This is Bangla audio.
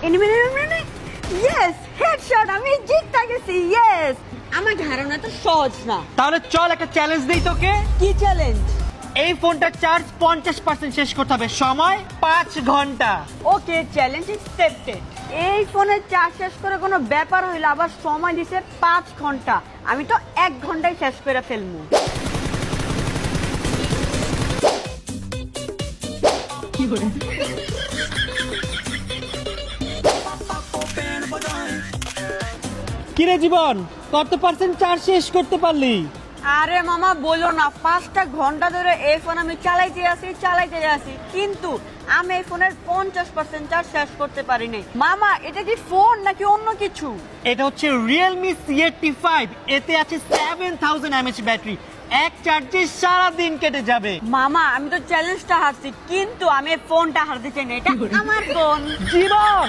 ইয়েস, হেডশট, আমি জিততে গেছি। ইয়েস, আমার ধারণা তো সহজ না। তাহলে চল একটা চ্যালেঞ্জ দিই তোকে। কি চ্যালেঞ্জ? এই ফোনটার চার্জ 50% শেষ করতে হবে, সময় 5 ঘন্টা। ওকে, চ্যালেঞ্জ অ্যাকসেপ্টেড। এই ফোনের চার্জ শেষ করে কোনো ব্যাপার হইলে আবার সময় দিছে 5 ঘন্টা, আমি তো 1 ঘন্টায় শেষ করে ফেলবো। কিরে জীবন, কত পার্সেন্ট চার্জ শেষ করতে পারলি? আরে মামা বলো না, 5টা ঘন্টা ধরে এই ফোন আমি চালাইতে আছি, কিন্তু আমি এই ফোনের 50% চার্জ শেষ করতে পারি নাই। মামা, এটা কি ফোন নাকি অন্য কিছু? এটা হচ্ছে Realme C85, এতে আছে 7000 mAh ব্যাটারি, এক চার্জে সারা দিন কেটে যাবে। মামা, আমি তো চ্যালেঞ্জটা হারছি, কিন্তু আমি এই ফোনটা হারতে চাই না, এটা আমার ফোন। জীবন